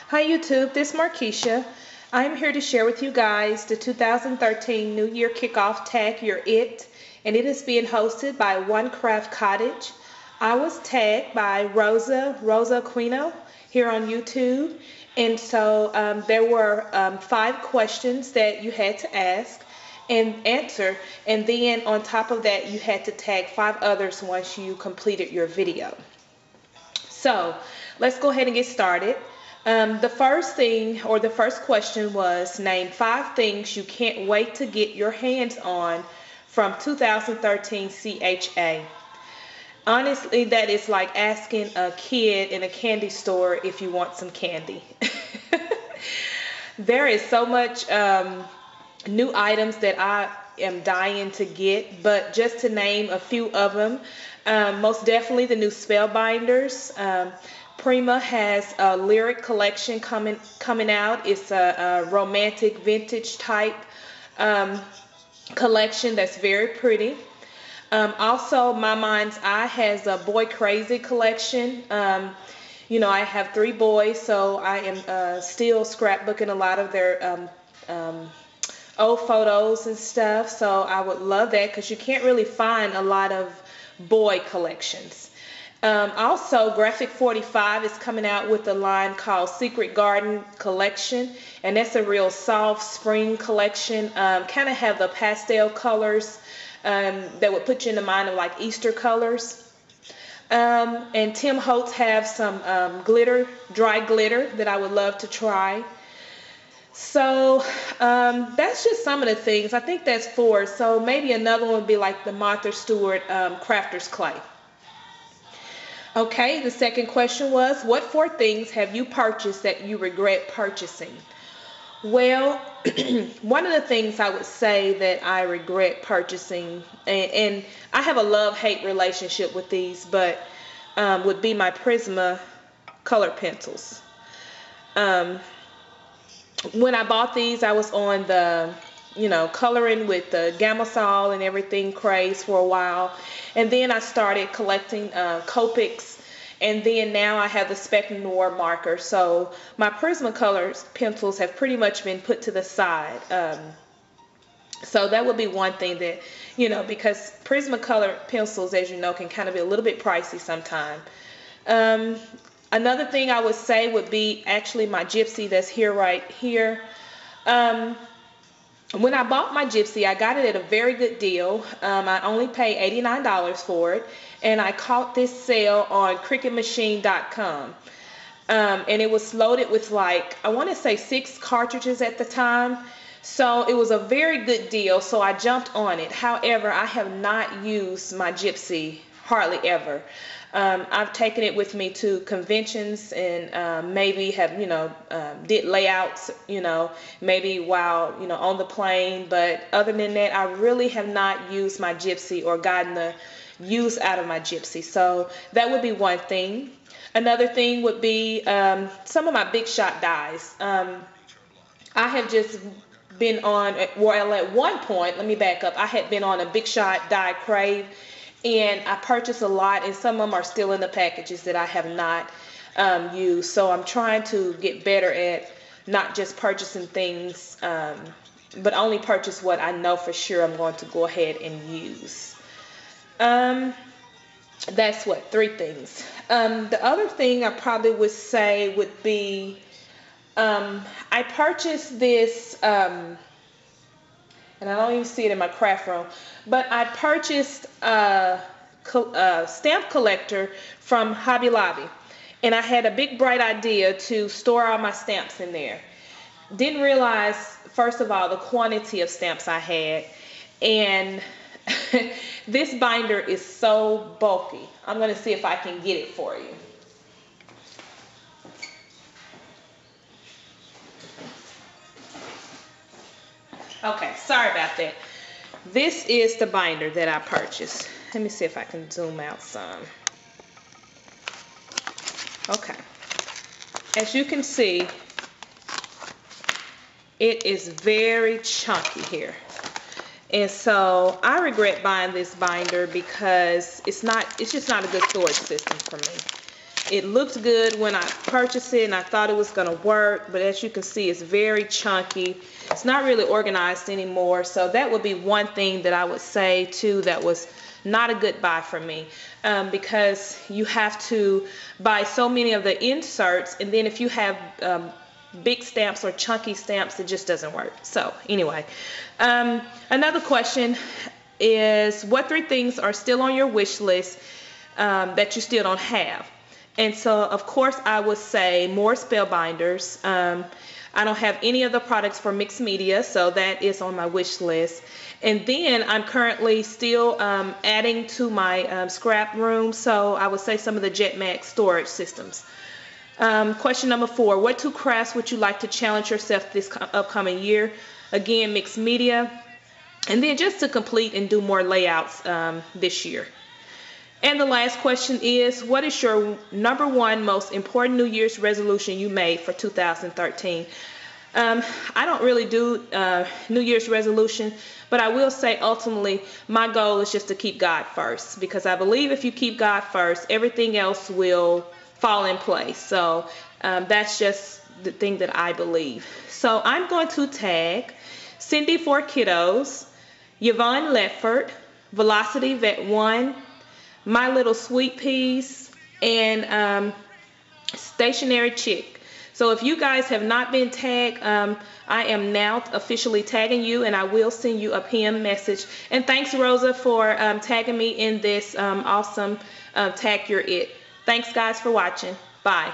Hi YouTube, this is Markeisha. I'm here to share with you guys the 2013 New Year Kickoff Tag Your It, and it is being hosted by 1Craftcottage. I was tagged by Rosaaquino here on YouTube, and so there were 5 questions that you had to ask and answer, and then on top of that you had to tag 5 others once you completed your video. So let's go ahead and get started. The first question was, name 5 things you can't wait to get your hands on from 2013 CHA. Honestly, that is like asking a kid in a candy store if you want some candy. There is so much new items that I am dying to get, but just to name a few of them, most definitely the new spellbinders. Prima has a lyric collection coming out. It's a romantic vintage type collection that's very pretty. Also, My Mind's Eye has a Boy Crazy collection. You know, I have 3 boys, so I am still scrapbooking a lot of their old photos and stuff. So I would love that because you can't really find a lot of boy collections. Also, Graphic 45 is coming out with a line called Secret Garden Collection, and that's a real soft spring collection. Kind of have the pastel colors that would put you in the mind of like Easter colors. And Tim Holtz have some dry glitter that I would love to try. So that's just some of the things. I think that's 4. So maybe another one would be like the Martha Stewart Crafter's Clay. Okay, the second question was, what 4 things have you purchased that you regret purchasing? Well, one of the things I would say that I regret purchasing, and I have a love-hate relationship with these, but would be my Prisma color pencils. When I bought these, I was on the coloring with the Gamasol and everything craze for a while, and then I started collecting Copics, and then now I have the Spectrum Noir marker. So my Prisma colors pencils have pretty much been put to the side. So that would be one thing that, because Prisma color pencils, as you know, can kind of be a little bit pricey sometimes. Another thing I would say would be actually my Gypsy that's here right here. When I bought my Gypsy, I got it at a very good deal. I only paid $89 for it, and I caught this sale on cricketmachine.com. And it was loaded with like, I want to say 6 cartridges at the time. So it was a very good deal, so I jumped on it. However, I have not used my Gypsy hardly ever. I've taken it with me to conventions and maybe have, did layouts, maybe while, on the plane. But other than that, I really have not used my Gypsy or gotten the use out of my Gypsy. So that would be one thing. Another thing would be some of my Big Shot dies. I have just been on, well, at one point, let me back up, I had been on a Big Shot die crave. And I purchased a lot, and some of them are still in the packages that I have not used. So I'm trying to get better at not just purchasing things, but only purchase what I know for sure I'm going to go ahead and use. That's 3 things. The other thing I probably would say would be, I purchased this, and I don't even see it in my craft room, but I purchased a stamp collector from Hobby Lobby, and I had a big bright idea to store all my stamps in there. Didn't realize, first of all, the quantity of stamps I had, and this binder is so bulky. I'm going to see if I can get it for you. Okay, sorry about that. This is the binder that I purchased. Let me see if I can zoom out some. Okay. As you can see, it is very chunky here. And so I regret buying this binder because it's just not a good storage system for me. it looked good when I purchased it and I thought it was going to work, but as you can see, it's very chunky. It's not really organized anymore. So that would be one thing that I would say too that was not a good buy for me, because you have to buy so many of the inserts, and then if you have big stamps or chunky stamps, it just doesn't work. So anyway, another question is, what 3 things are still on your wish list that you still don't have? And so of course I would say more spellbinders. I don't have any of the products for mixed media, so that is on my wish list. And then I'm currently still adding to my scrap room, so I would say some of the JetMax storage systems. Question number 4, what 2 crafts would you like to challenge yourself this upcoming year? Again, mixed media. And then just to complete and do more layouts this year. And the last question is, what is your number 1 most important New Year's resolution you made for 2013? I don't really do New Year's resolution, but I will say ultimately my goal is just to keep God first, because I believe if you keep God first, everything else will fall in place. So that's just the thing that I believe. So I'm going to tag Cindy 4 Kiddos, Yvonne Lefford, Velocity Vet 1, My Little Sweet Peas, and Stationary Chick. So if you guys have not been tagged, I am now officially tagging you, and I will send you a PM message. And thanks, Rosa, for tagging me in this awesome Tag Your It. Thanks, guys, for watching. Bye.